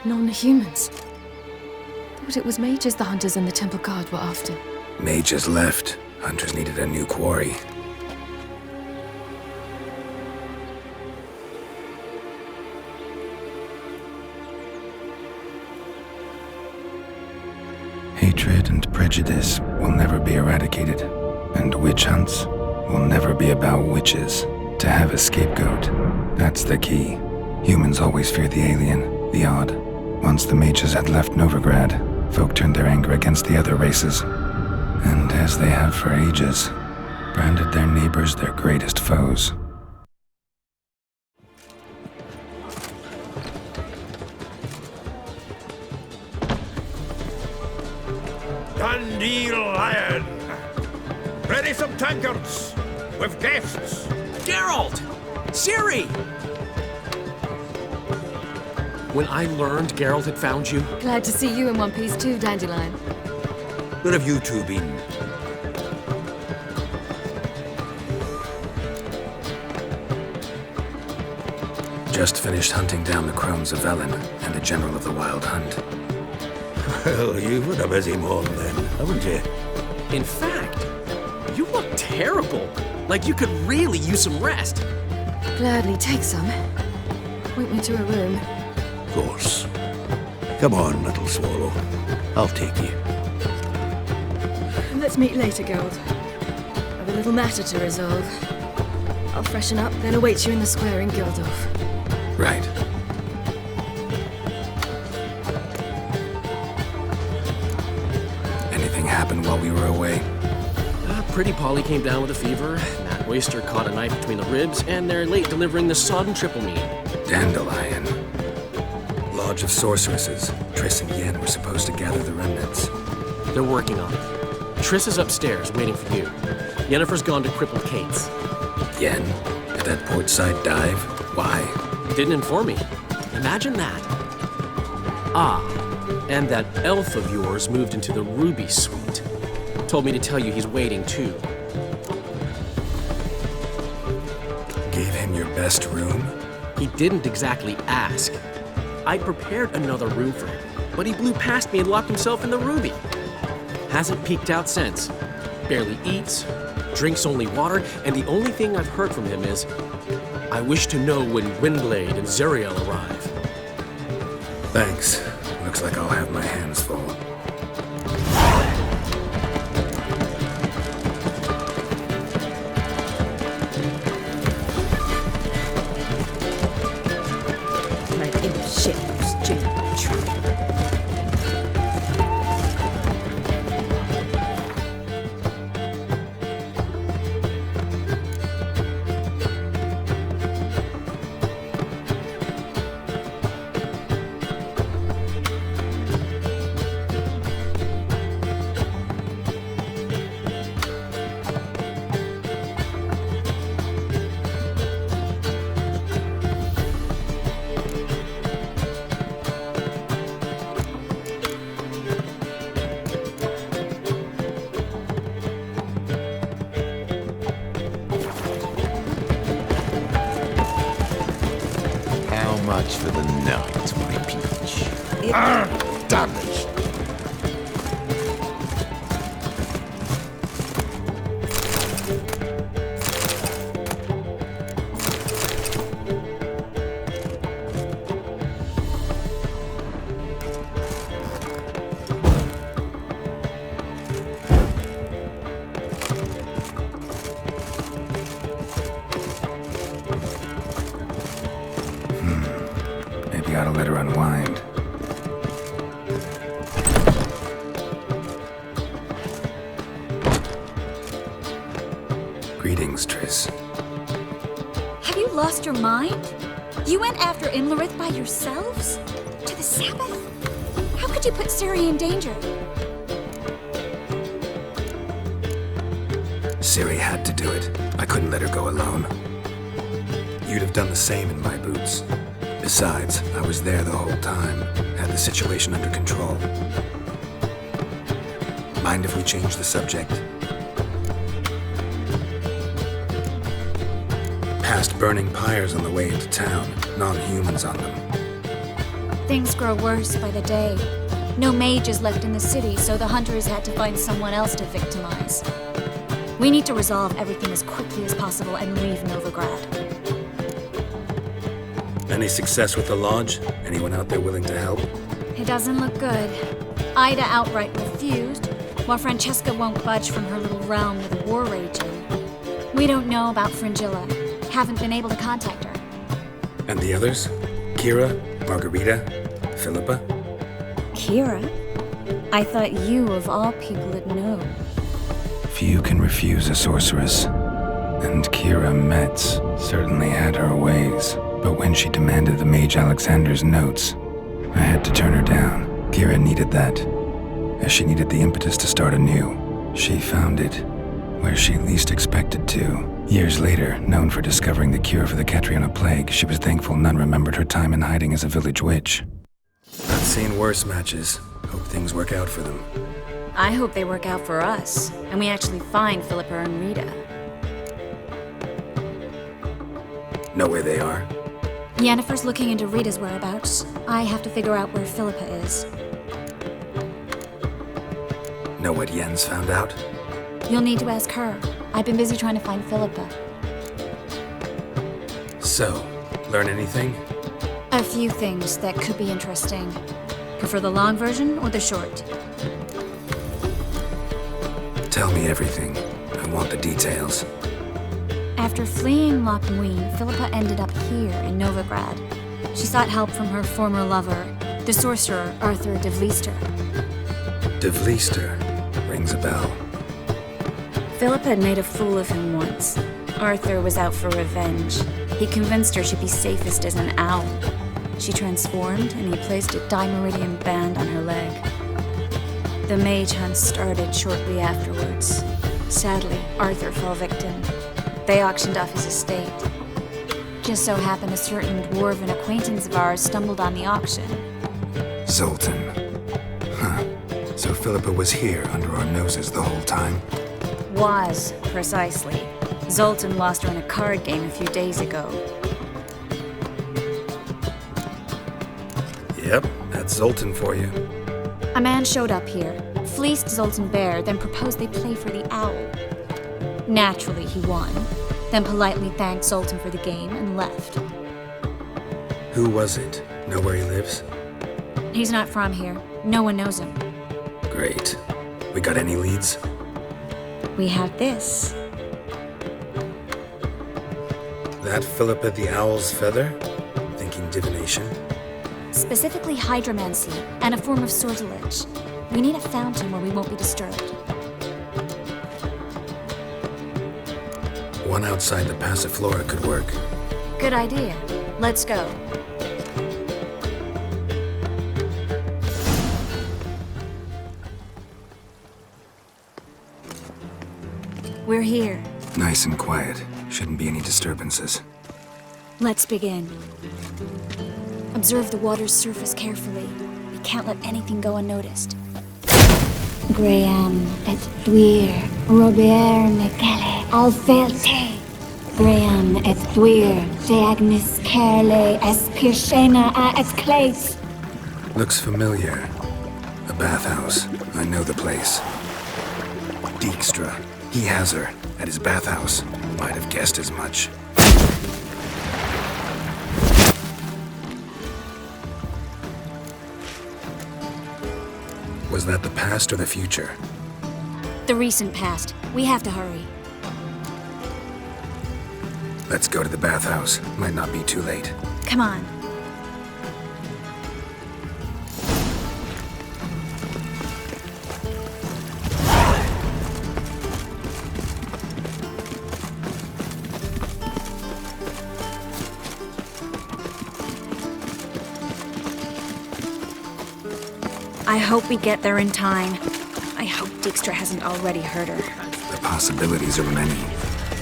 Non-humans. Thought it was mages the hunters and the temple guard were after. Mages left. Hunters needed a new quarry. Hatred and prejudice will never be eradicated, and witch hunts will never be about witches. To have a scapegoat, that's the key. Humans always fear the alien, the odd. Once the mages had left Novigrad, folk turned their anger against the other races, and as they have for ages, branded their neighbors their greatest foes. Dandelion! Ready some tankards! With guests! Geralt! Ciri! When I learned Geralt had found you... Glad to see you in one piece too, Dandelion. Where have you two been? Just finished hunting down the crones of Velen and the general of the Wild Hunt. Well, you've had a busy morning then, haven't you? In fact, you look terrible. Like you could really use some rest. Gladly take some. Point me to a room. Of course. Come on, little swallow. I'll take you. Let's meet later, Geralt. I've a little matter to resolve. I'll freshen up, then await you in the square in Gildorf. Right. Anything happened while we were away? Pretty Polly came down with a fever. Matt Oyster caught a knife between the ribs, and they're late delivering the sodden triple meat. Dandelion. Lodge of Sorceresses. Triss and Yen were supposed to gather the remnants. They're working on it. Triss is upstairs, waiting for you. Yennefer's gone to crippled Kate's. Yen? At that portside dive? Why? Didn't inform me. Imagine that. Ah, and that elf of yours moved into the Ruby Suite. Told me to tell you he's waiting too. Gave him your best room? He didn't exactly ask. I prepared another room for him, but he blew past me and locked himself in the Ruby. Hasn't peeked out since. Barely eats, drinks only water, and the only thing I've heard from him is, I wish to know when Windblade and Zeriel arrive. Thanks. Looks like I'll have my hands full. Much for the night, my peach. Damaged. Gotta let her unwind. Greetings, Triss. Have you lost your mind? You went after Imlerith by yourselves? To the Sabbath? How could you put Ciri in danger? Ciri had to do it. I couldn't let her go alone. You'd have done the same in my boots. Besides, I was there the whole time, had the situation under control. Mind if we change the subject? Past burning pyres on the way into town, non-humans on them. Things grow worse by the day. No mages left in the city, so the hunters had to find someone else to victimize. We need to resolve everything as quickly as possible and leave Novigrad. Any success with the lodge? Anyone out there willing to help? It doesn't look good. Ida outright refused, while Francesca won't budge from her little realm with a war raging. We don't know about Fringilla. Haven't been able to contact her. And the others? Kira? Margarita? Philippa? Kira? I thought you, of all people, would know. Few can refuse a sorceress. And Kira Metz certainly had her ways. But when she demanded the Mage Alexander's notes, I had to turn her down. Kira needed that, as she needed the impetus to start anew. She found it where she least expected to. Years later, known for discovering the cure for the Catriona plague, she was thankful none remembered her time in hiding as a village witch. I've seen worse matches. Hope things work out for them. I hope they work out for us, and we actually find Philippa and Rita. Know where they are? Yennefer's looking into Rita's whereabouts. I have to figure out where Philippa is. Know what Jens found out? You'll need to ask her. I've been busy trying to find Philippa. So, learn anything? A few things that could be interesting. Prefer the long version or the short? Tell me everything. I want the details. After fleeing Loch Muin, Philippa ended up here in Novigrad. She sought help from her former lover, the sorcerer Arthur de Vlister. De Vlister rings a bell. Philippa had made a fool of him once. Arthur was out for revenge. He convinced her she'd be safest as an owl. She transformed, and he placed a dimeridium band on her leg. The mage hunt started shortly afterwards. Sadly, Arthur fell victim. They auctioned off his estate. Just so happened a certain dwarven acquaintance of ours stumbled on the auction. Zoltan. Huh. So Philippa was here under our noses the whole time? Was, precisely. Zoltan lost her in a card game a few days ago. Yep, that's Zoltan for you. A man showed up here, fleeced Zoltan bare, then proposed they play for the owl. Naturally, he won, then politely thanked Zoltan for the game and left. Who was it? Know where he lives? He's not from here. No one knows him. Great. We got any leads? We have this. That Philippa the Owl's feather? Thinking divination? Specifically hydromancy and a form of sortilege. We need a fountain where we won't be disturbed. One outside the Passiflora could work. Good idea. Let's go. We're here. Nice and quiet. Shouldn't be any disturbances. Let's begin. Observe the water's surface carefully. We can't let anything go unnoticed. Graham et Dwyer, Robert Mekele, Alfelte. Graham et Dwyer, Deagnis Kerle, Espirshena a et Clace. Looks familiar. A bathhouse. I know the place. Dijkstra. He has her. At his bathhouse. Might have guessed as much. Was that the past or the future? The recent past. We have to hurry. Let's go to the bathhouse. Might not be too late. Come on. I hope we get there in time. I hope Dijkstra hasn't already hurt her. The possibilities are many.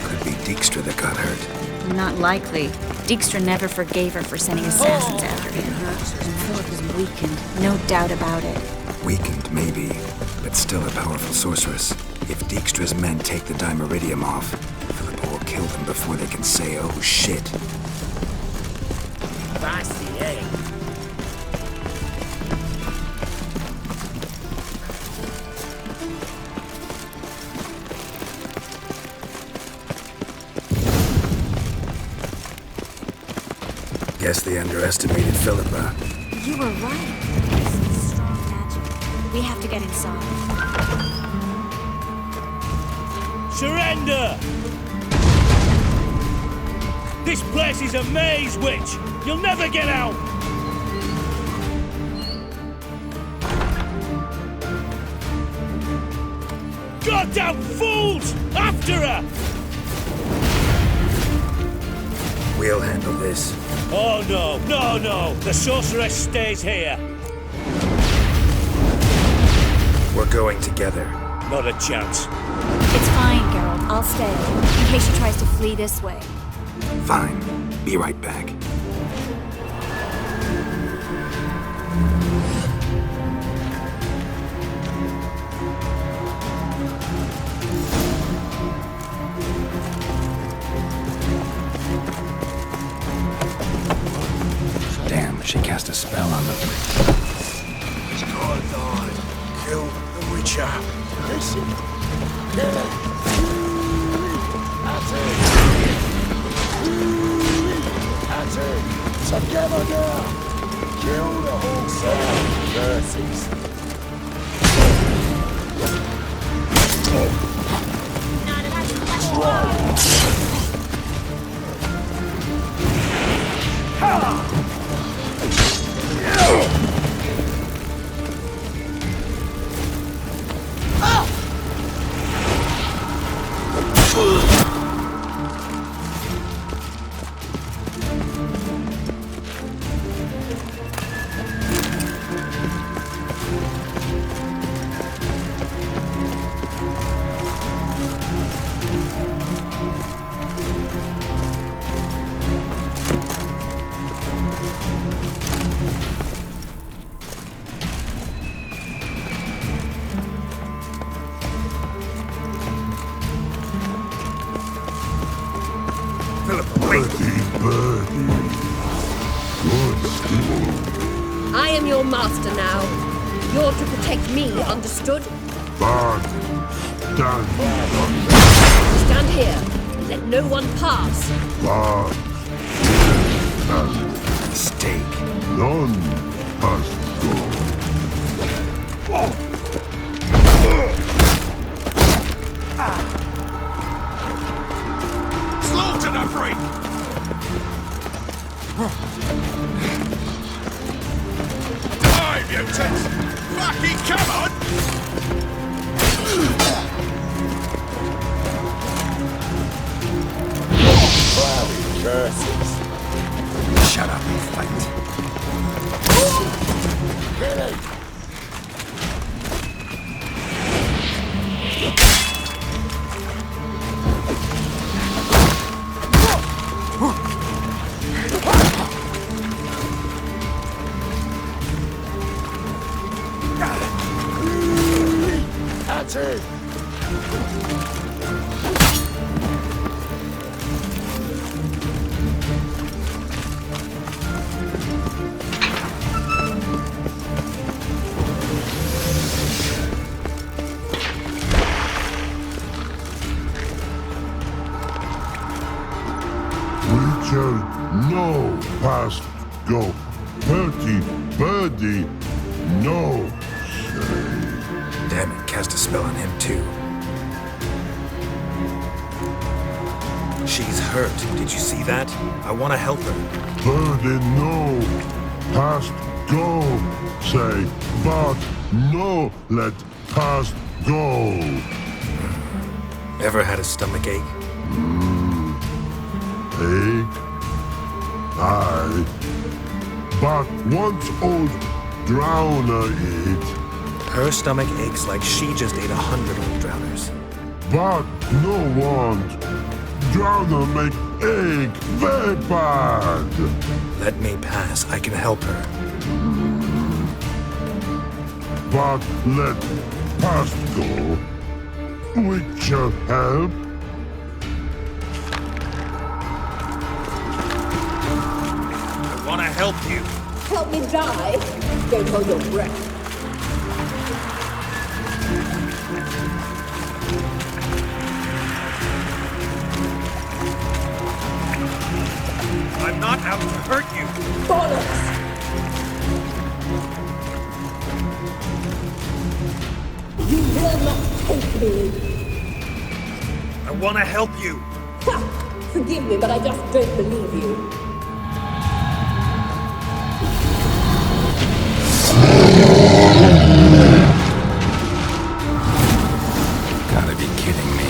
Could be Dijkstra that got hurt. Not likely. Dijkstra never forgave her for sending assassins after him. And Philip is weakened, no doubt about it. Weakened, maybe, but still a powerful sorceress. If Dijkstra's men take the dimeridium off, Philippa will kill them before they can say, oh shit. Guess they underestimated Philippa. You were right. This is strong magic. We have to get inside. Surrender! This place is a maze, witch! You'll never get out! Goddamn fools! After her! We'll handle this. Oh no, no, no! The sorceress stays here. We're going together. Not a chance. It's fine, Geralt. I'll stay, in case she tries to flee this way. Fine. Be right back. Damn, she cast a spell on them. Kill the Witcher. Listen. Get it. That's it. Together now. Kill the whole set. Curses. I am your master now. You're to protect me, understood? Stand here and let no one pass. Mistake. None must go. Slaughter the freak! Die, mutants! Fucking come on! Bloody curses! Shut up and fight. Get it! That's it! Witcher, no past go. Bertie, birdie, no say. Damn it, cast a spell on him too. She's hurt. Did you see that? I want to help her. Birdie, no past go. Say, but no let past go. Ever had a stomach ache? Ache? Aye. But once old drowner eat. Her stomach aches like she just ate 100 old drowners. But no want. Drowner make ache very bad. Let me pass. I can help her. But let past go. Witcher help. I want to help you. Help me die? Don't hold your breath. I'm not out to hurt you. Bollocks! You will not take me. I want to help you. Ha! Forgive me, but I just don't believe you. Gotta be kidding me.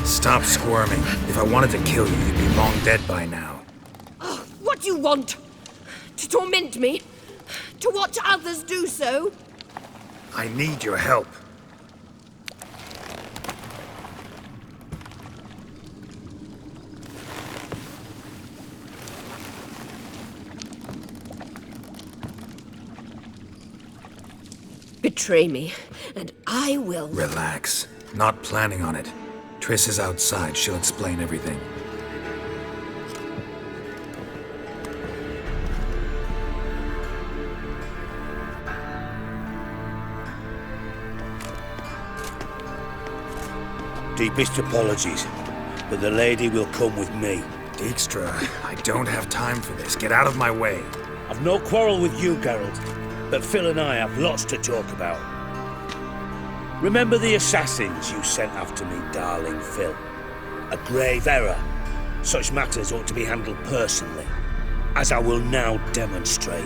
Stop squirming. If I wanted to kill you, you'd be long dead by now. What do you want? To torment me? To watch others do so? I need your help. Betray me, and I will... Relax. Not planning on it. Triss is outside. She'll explain everything. Deepest apologies, but the lady will come with me. Dijkstra, I don't have time for this. Get out of my way. I've no quarrel with you, Geralt, but Phil and I have lots to talk about. Remember the assassins you sent after me, darling Phil? A grave error. Such matters ought to be handled personally, as I will now demonstrate.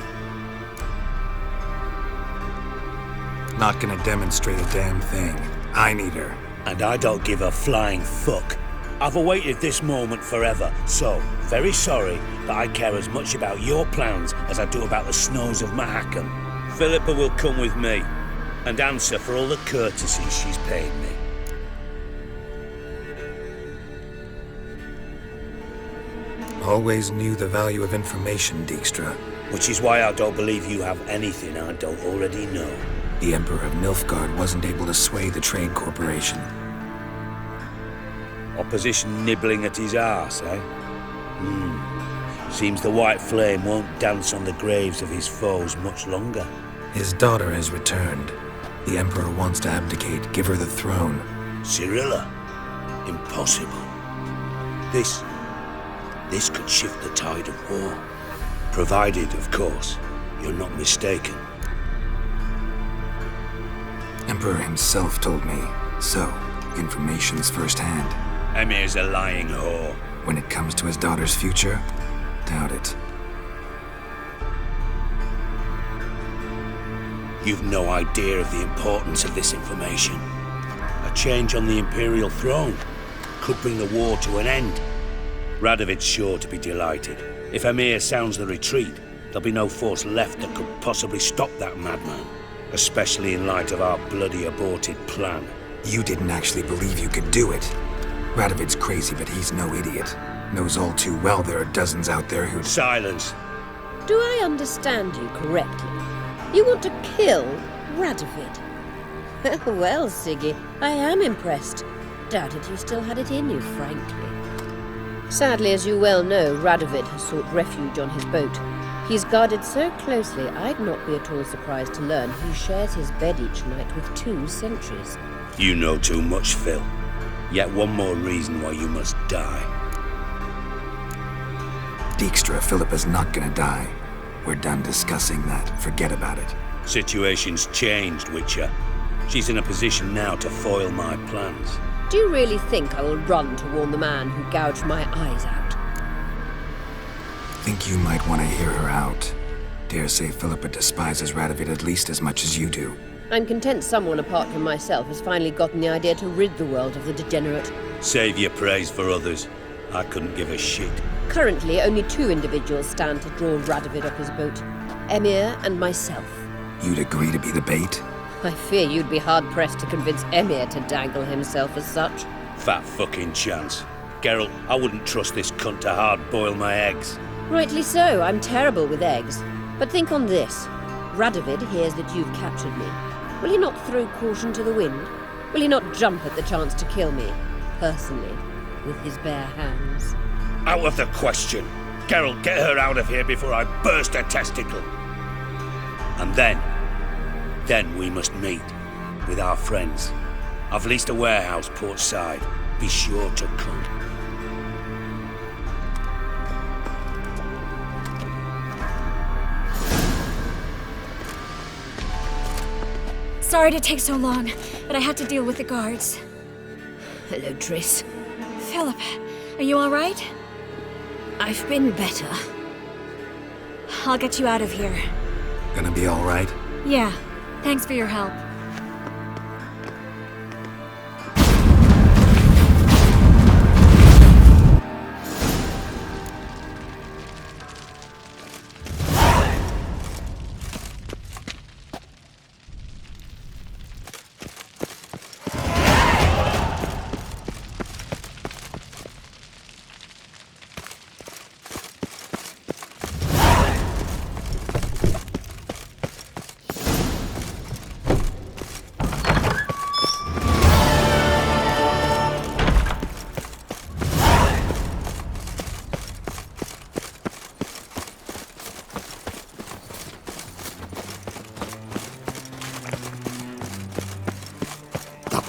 Not gonna demonstrate a damn thing. I need her. And I don't give a flying fuck. I've awaited this moment forever, so very sorry that I care as much about your plans as I do about the snows of Mahakam. Philippa will come with me and answer for all the courtesies she's paid me. Always knew the value of information, Dijkstra. Which is why I don't believe you have anything I don't already know. The Emperor of Nilfgaard wasn't able to sway the Trade Corporation. Opposition nibbling at his arse, eh? Seems the White Flame won't dance on the graves of his foes much longer. His daughter has returned. The Emperor wants to abdicate, give her the throne. Cyrilla? Impossible. This could shift the tide of war. Provided, of course, you're not mistaken. Emperor himself told me. So, information's firsthand. Emir's a lying whore. When it comes to his daughter's future, doubt it. You've no idea of the importance of this information. A change on the Imperial throne could bring the war to an end. Radovid's sure to be delighted. If Emir sounds the retreat, there'll be no force left that could possibly stop that madman. Especially in light of our bloody aborted plan. You didn't actually believe you could do it. Radovid's crazy, but he's no idiot. Knows all too well there are dozens out there who... Silence. Do I understand you correctly? You want to kill Radovid? Well, Siggy, I am impressed. Doubted you still had it in you, frankly. Sadly, as you well know, Radovid has sought refuge on his boat. He's guarded so closely, I'd not be at all surprised to learn he shares his bed each night with 2 sentries. You know too much, Phil. Yet one more reason why you must die. Dijkstra, Philippa's not gonna die. We're done discussing that. Forget about it. Situation's changed, Witcher. She's in a position now to foil my plans. Do you really think I will run to warn the man who gouged my eyes out? Think you might want to hear her out. Dare say Philippa despises Radovid at least as much as you do. I'm content someone apart from myself has finally gotten the idea to rid the world of the degenerate. Save your praise for others. I couldn't give a shit. Currently, only 2 individuals stand to draw Radovid off his boat. Emir and myself. You'd agree to be the bait? I fear you'd be hard-pressed to convince Emir to dangle himself as such. Fat fucking chance. Geralt, I wouldn't trust this cunt to hard-boil my eggs. Rightly so, I'm terrible with eggs. But think on this. Radovid hears that you've captured me. Will he not throw caution to the wind? Will he not jump at the chance to kill me, personally, with his bare hands? Out of the question. Geralt, get her out of here before I burst her testicle. And then we must meet with our friends. I've leased a warehouse port side. Be sure to come. Sorry to take so long, but I had to deal with the guards. Hello, Triss. Philip, are you all right? I've been better. I'll get you out of here. Gonna be all right? Yeah. Thanks for your help.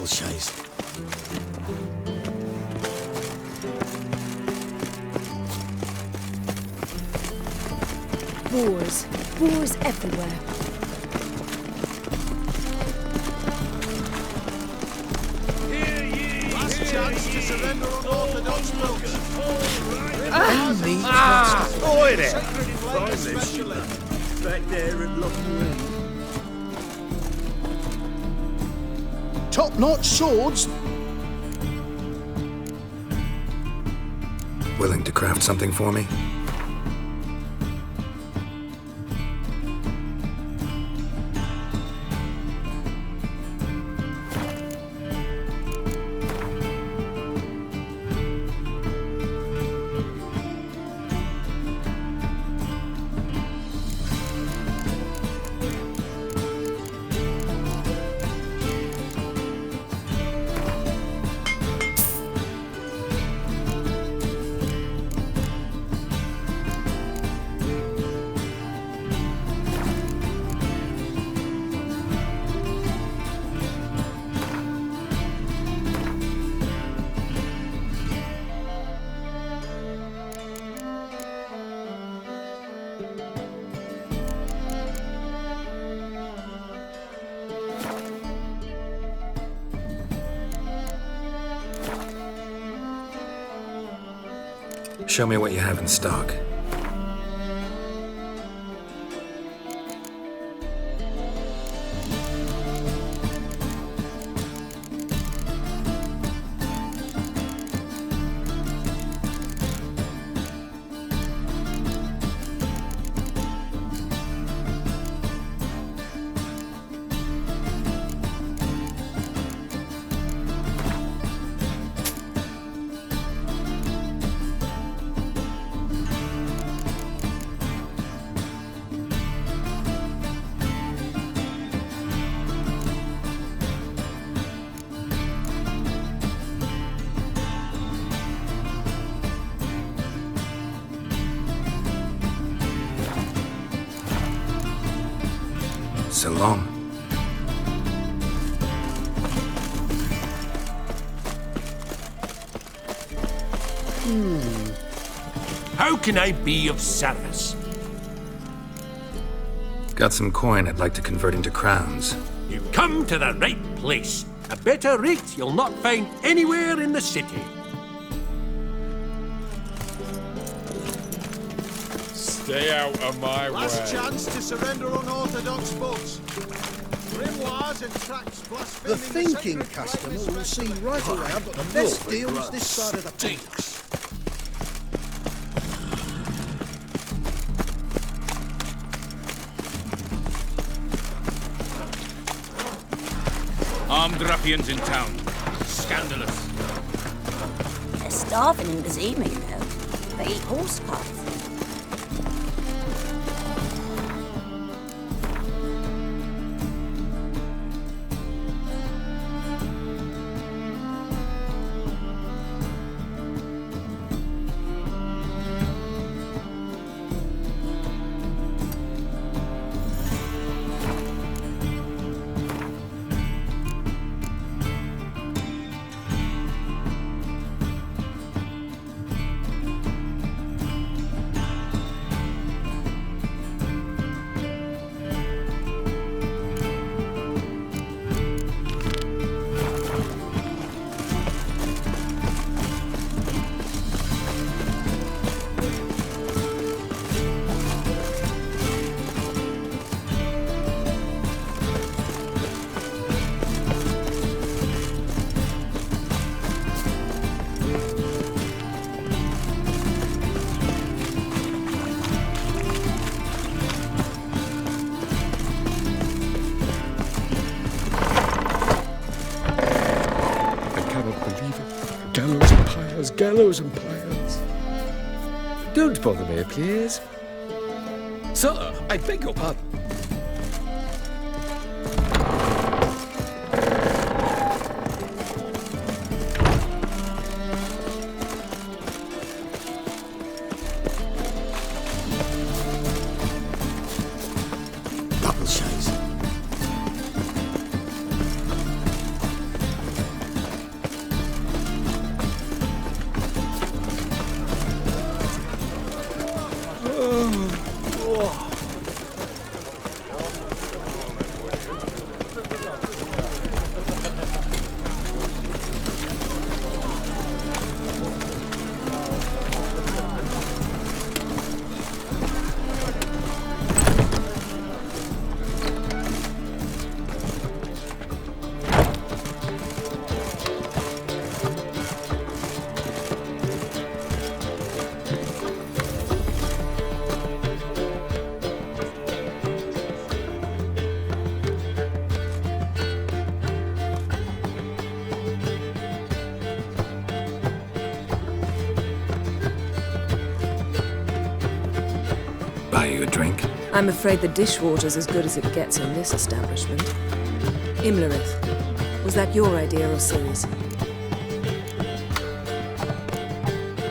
Chase. Boars everywhere. Last chance to surrender unorthodox milks. Avoid it! Back there at Lockwood. Top-notch swords. Willing to craft something for me? Show me what you have in stock. So long. How can I be of service? Got some coin I'd like to convert into crowns. You've come to the right place. A better rate you'll not find anywhere in the city. Stay out of my Last way. chance to surrender unorthodox books. Grimoires and tracts blaspheming The thinking sacred customer greatness will of see right away I've got the best deals this side of the pond. Armed ruffians in town. Scandalous. They're starving in Bazima, you know. They eat horse parts. Gallows and pyres. Don't bother me, please. Sir, I beg your pardon. double chase. Buy you a drink? I'm afraid the dishwater's as good as it gets in this establishment. Imlerith, was that your idea or Ciri's?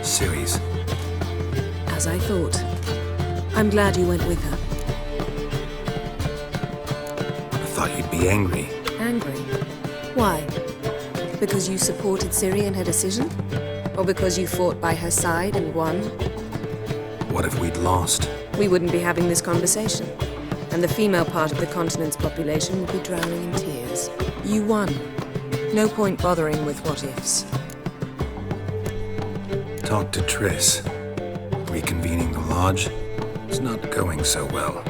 Ciri's. As I thought. I'm glad you went with her. I thought you'd be angry. Angry? Why? Because you supported Ciri in her decision? Or because you fought by her side and won? What if we'd lost? We wouldn't be having this conversation. And the female part of the continent's population would be drowning in tears. You won. No point bothering with what-ifs. Talk to Triss. Reconvening the lodge? It's not going so well.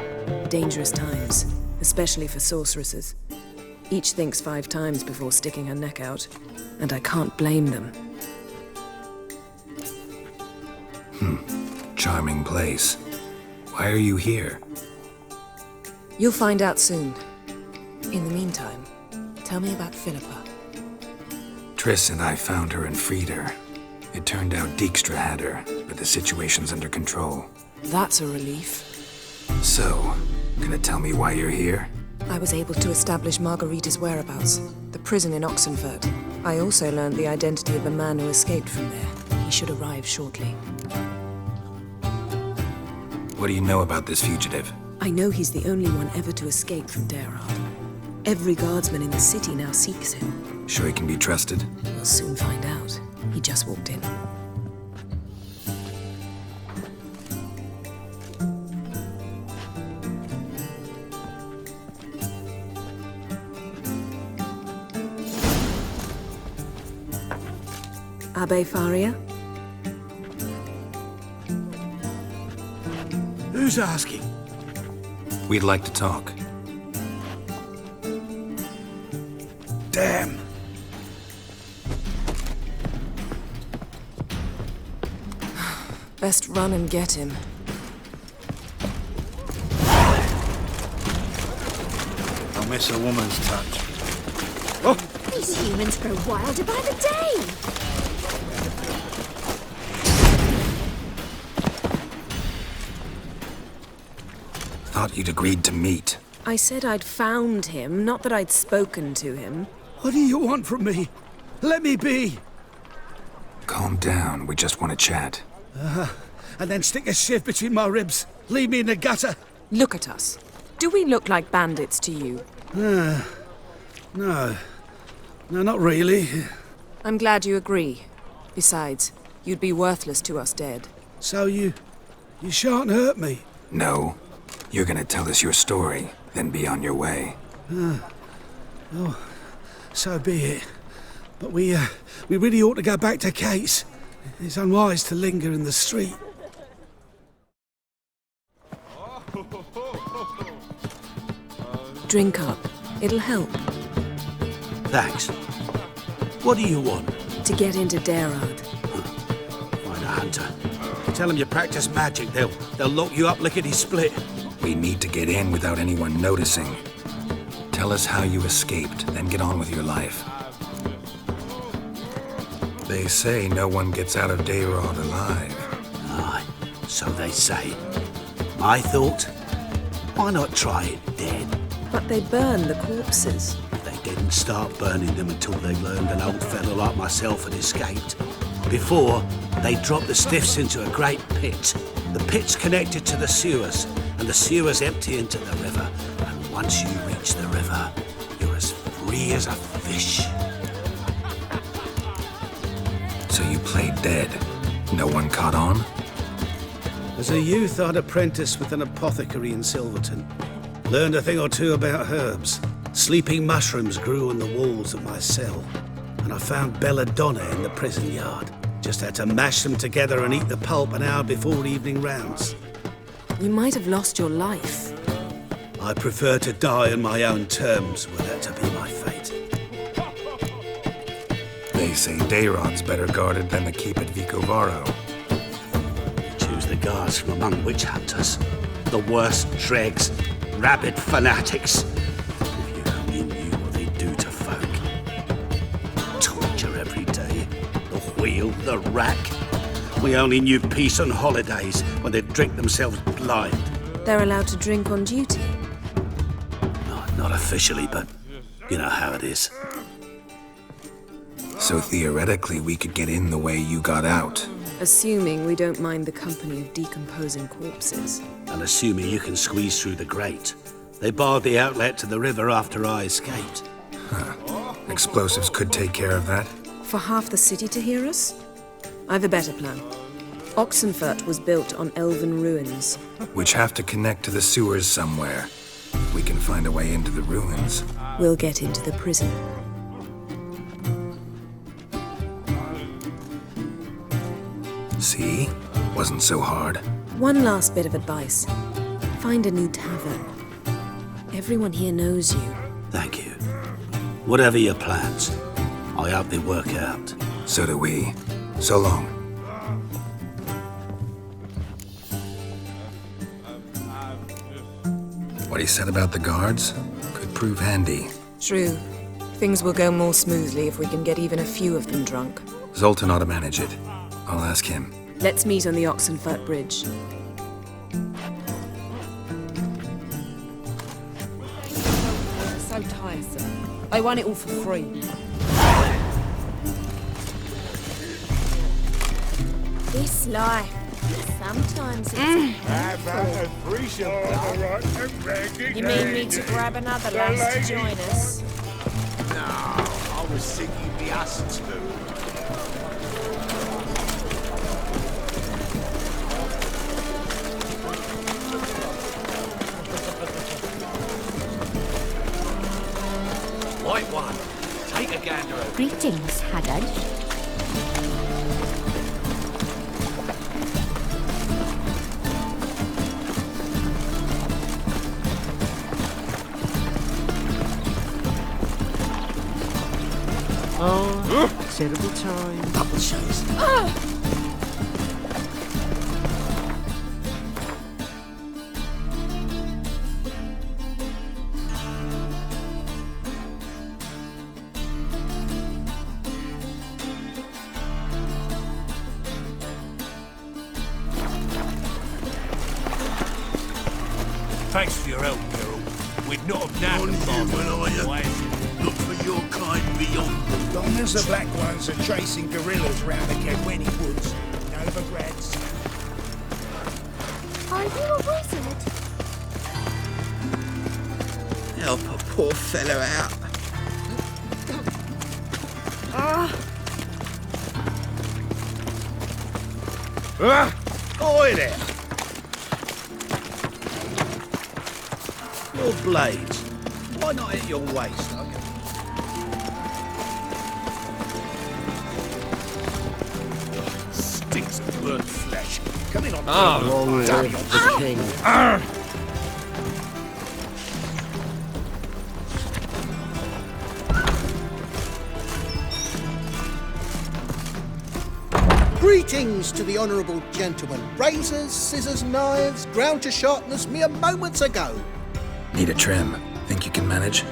Dangerous times, especially for sorceresses. Each thinks 5 times before sticking her neck out, and I can't blame them. Charming place. Why are you here? You'll find out soon. In the meantime, tell me about Philippa. Triss and I found her and freed her. It turned out Dijkstra had her, but the situation's under control. That's a relief. So, gonna tell me why you're here? I was able to establish Margarita's whereabouts, the prison in Oxenfurt. I also learned the identity of a man who escaped from there. He should arrive shortly. What do you know about this fugitive? I know he's the only one ever to escape from Dayrard. Every guardsman in the city now seeks him. Sure he can be trusted? We'll soon find out. He just walked in. Abbe Faria? Who's asking? We'd like to talk. Damn. Best run and get him. I'll miss a woman's touch. These humans grow wilder by the day! Thought you'd agreed to meet. I said I'd found him, not that I'd spoken to him. What do you want from me? Let me be! Calm down, we just want to chat. And then stick a shiv between my ribs. Leave me in the gutter. Look at us. Do we look like bandits to you? No, not really. I'm glad you agree. Besides, you'd be worthless to us dead. So you shan't hurt me? No. You're gonna tell us your story, then be on your way. Oh, so be it. But we really ought to go back to Kate's. It's unwise to linger in the street. Drink up. It'll help. Thanks. What do you want? To get into Dayrard. Find a hunter. Tell them you practice magic. They'll lock you up lickety-split. We need to get in without anyone noticing. Tell us how you escaped, then get on with your life. They say no one gets out of Dayrard alive. Aye, so they say. My thought? Why not try it dead? But they burn the corpses. They didn't start burning them until they learned an old fellow like myself had escaped. Before, they dropped the stiffs into a great pit. The pit's connected to the sewers, and the sewers empty into the river. And once you reach the river, you're as free as a fish. So you played dead. No one caught on? As a youth, I'd apprenticed with an apothecary in Silverton. Learned a thing or two about herbs. Sleeping mushrooms grew on the walls of my cell. And I found belladonna in the prison yard. Just had to mash them together and eat the pulp an hour before evening rounds. You might have lost your life. I prefer to die on my own terms, were that to be my fate. They say Dayrod's better guarded than the keep at Vicovaro. Choose the guards from among witch hunters. The worst dregs, rabid fanatics. If you only knew what they do to folk. Torture every day. The wheel, the rack. We only knew peace on holidays when they'd drink themselves blind. They're allowed to drink on duty? Not officially, but you know how it is. So theoretically, we could get in the way you got out. Assuming we don't mind the company of decomposing corpses. And assuming you can squeeze through the grate. They barred the outlet to the river after I escaped. Huh. Explosives could take care of that. For half the city to hear us? I've a better plan. Oxenfurt was built on elven ruins. Which have to connect to the sewers somewhere. If we can find a way into the ruins. We'll get into the prison. See? Wasn't so hard. One last bit of advice. Find a new tavern. Everyone here knows you. Thank you. Whatever your plans, I hope they work out. So do we. So long. What he said about the guards could prove handy. True. Things will go more smoothly if we can get even a few of them drunk. Zoltan ought to manage it. I'll ask him. Let's meet on the Oxenfurt Bridge. So tiresome. I want it all for free. This life, Sometimes it's You mean me to grab another lass to join us? No, I was singing the us too. Light one. Take a gander over. Greetings, Haggard. Oh, terrible time. Double shows. Thanks for your help, Carol. We'd not have done Look for your kind beyond the Long as the black ones are chasing guerrillas round the Kedweni woods, Novigrads. Are you a wizard? Help a poor fellow out. Oi there! Your blades. Why not at your waist? Stinks of burnt flesh. Come in on Long live the king. Greetings to the honourable gentleman. Razors, scissors, knives, ground to sharpness mere moments ago. Need a trim. Think you can manage?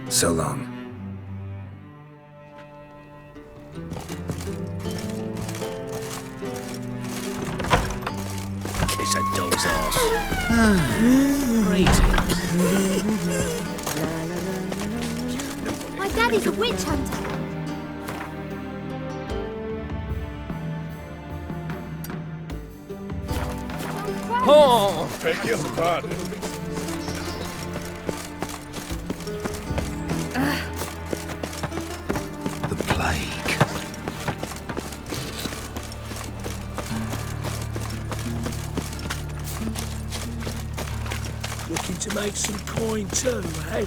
So long. Kiss a dog's ass. My daddy's a witch hunter. Oh, beg your pardon. The plague. Looking to make some coin too, eh?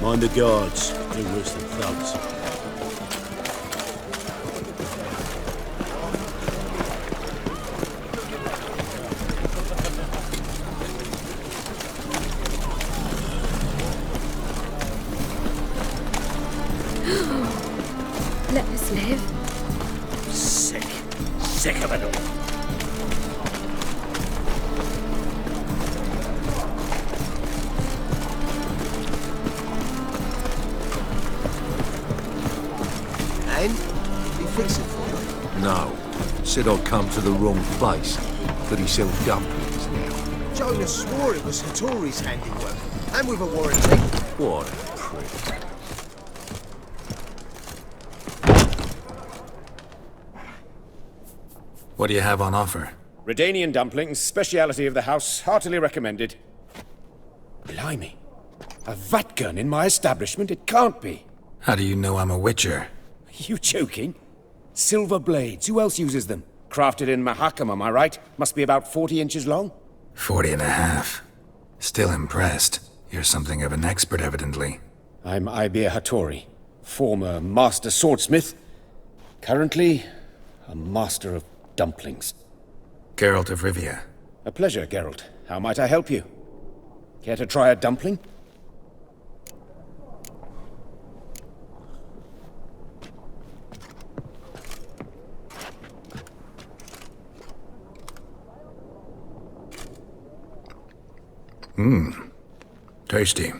Mind the guards. They're worse than thugs. Let us live. Sick. Sick of it all. And? Did he fix it for you? No. Said I'd come to the wrong place. But he sells dumplings now. Jonas swore it was Hattori's handiwork. And with a warranty. What a prick. What do you have on offer? Redanian dumplings, speciality of the house, heartily recommended. Blimey. A vat gun in my establishment? It can't be. How do you know I'm a witcher? You joking? Silver blades. Who else uses them? Crafted in Mahakam, am I right? Must be about 40 inches long? 40 and a half. Still impressed. You're something of an expert, evidently. I'm Ibir Hattori, former master swordsmith. Currently, a master of dumplings. Geralt of Rivia. A pleasure, Geralt. How might I help you? Care to try a dumpling? Tasty.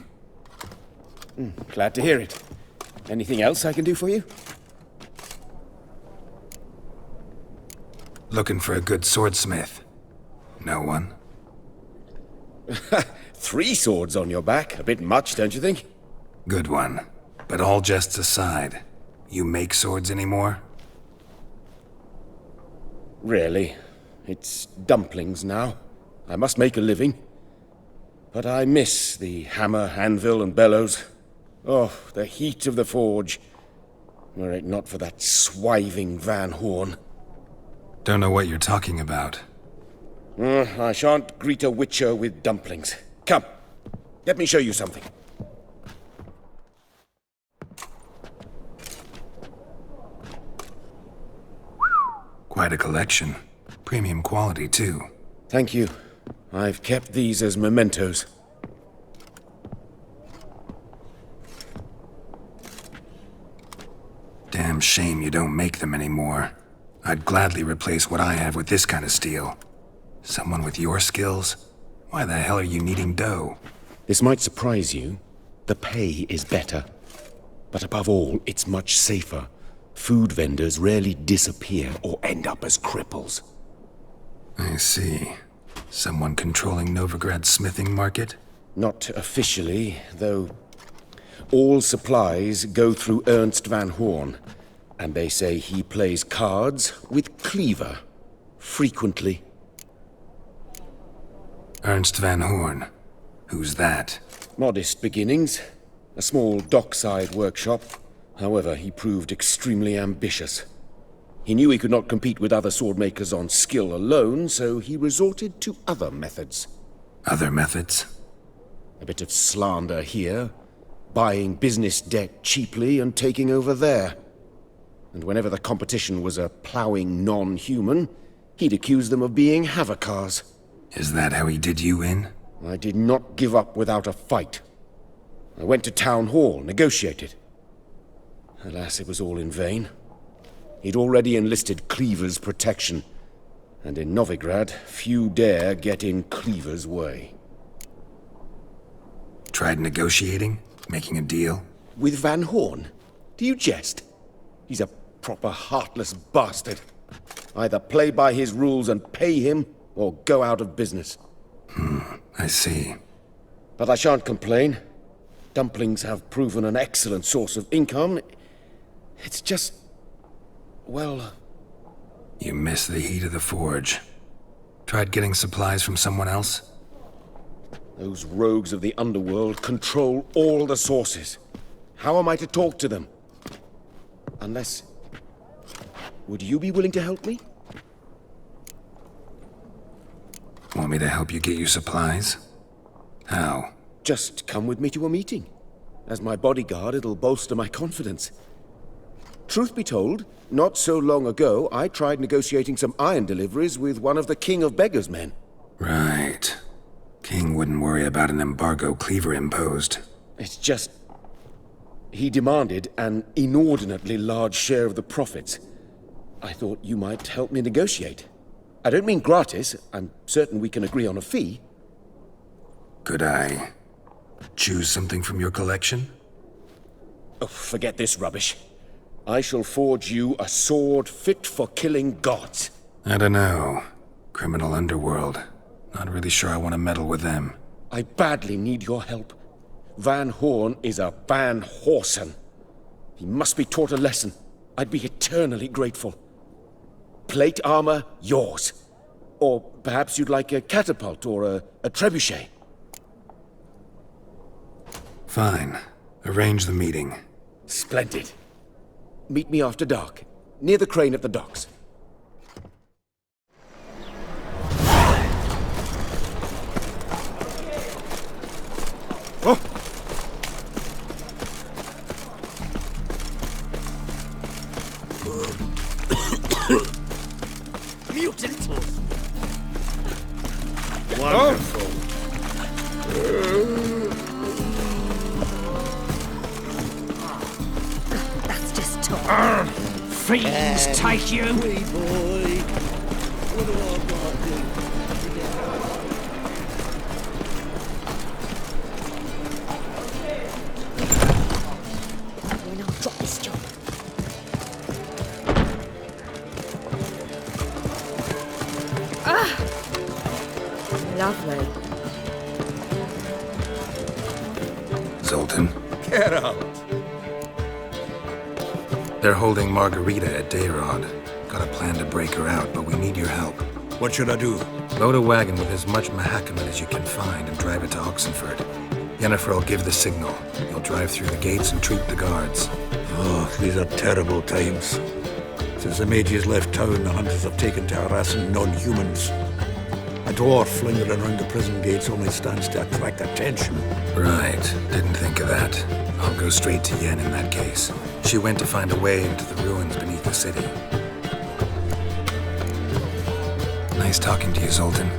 Glad to hear it. Anything else I can do for you? Looking for a good swordsmith. No one? 3 swords on your back. A bit much, don't you think? Good one. But all jests aside, you make swords anymore? Really. It's dumplings now. I must make a living. But I miss the hammer, anvil, and bellows. Oh, the heat of the forge. Were it not for that swiving Van Horn. Don't know what you're talking about. I shan't greet a witcher with dumplings. Come, let me show you something. Quite a collection. Premium quality, too. Thank you. I've kept these as mementos. Damn shame you don't make them anymore. I'd gladly replace what I have with this kind of steel. Someone with your skills? Why the hell are you needing dough? This might surprise you. The pay is better. But above all, it's much safer. Food vendors rarely disappear or end up as cripples. I see. Someone controlling Novigrad's smithing market? Not officially, though all supplies go through Ernst Van Horn, and they say he plays cards with Cleaver, frequently. Ernst Van Horn? Who's that? Modest beginnings. A small dockside workshop. However, he proved extremely ambitious. He knew he could not compete with other swordmakers on skill alone, so he resorted to other methods. Other methods? A bit of slander here, buying business debt cheaply and taking over there. And whenever the competition was a ploughing non-human, he'd accuse them of being Havocars. Is that how he did you in? I did not give up without a fight. I went to town hall, negotiated. Alas, it was all in vain. He'd already enlisted Cleaver's protection, and in Novigrad, few dare get in Cleaver's way. Tried negotiating? Making a deal? With Van Horn? Do you jest? He's a proper heartless bastard. Either play by his rules and pay him, or go out of business. I see. But I shan't complain. Dumplings have proven an excellent source of income. It's just... well... You miss the heat of the forge. Tried getting supplies from someone else? Those rogues of the underworld control all the sources. How am I to talk to them? Unless... Would you be willing to help me? Want me to help you get you supplies? How? Just come with me to a meeting. As my bodyguard, it'll bolster my confidence. Truth be told, not so long ago, I tried negotiating some iron deliveries with one of the King of Beggars' men. Right. King wouldn't worry about an embargo Cleaver imposed. It's just... he demanded an inordinately large share of the profits. I thought you might help me negotiate. I don't mean gratis. I'm certain we can agree on a fee. Could I choose something from your collection? Oh, forget this rubbish. I shall forge you a sword fit for killing gods. I don't know. Criminal underworld. Not really sure I want to meddle with them. I badly need your help. Van Horn is a Van Horsen. He must be taught a lesson. I'd be eternally grateful. Plate armor, yours. Or perhaps you'd like a catapult or a trebuchet. Fine. Arrange the meeting. Splendid. Meet me after dark, near the crane at the docks. Oh! Mutant! Wonderful. That's just talk. Fiends take you! Wee boy. What do I got to do? When I'll drop this job. Lovely. Zoltan? Get out. They're holding Margarita at Dayrod. Got a plan to break her out, but we need your help. What should I do? Load a wagon with as much Mahakamat as you can find and drive it to Oxenford. Yennefer will give the signal. You'll drive through the gates and treat the guards. Oh, these are terrible times. Since the mages left town, the hunters have taken to harassing non-humans. A dwarf lingering around the prison gates only stands to attract attention. Right. Didn't think of that. I'll go straight to Yen in that case. She went to find a way into the ruins beneath the city. Nice talking to you, Zoltan.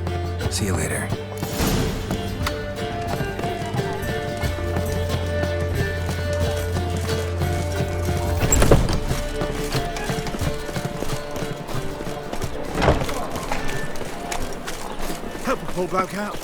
See you later. Help the poor bloke out.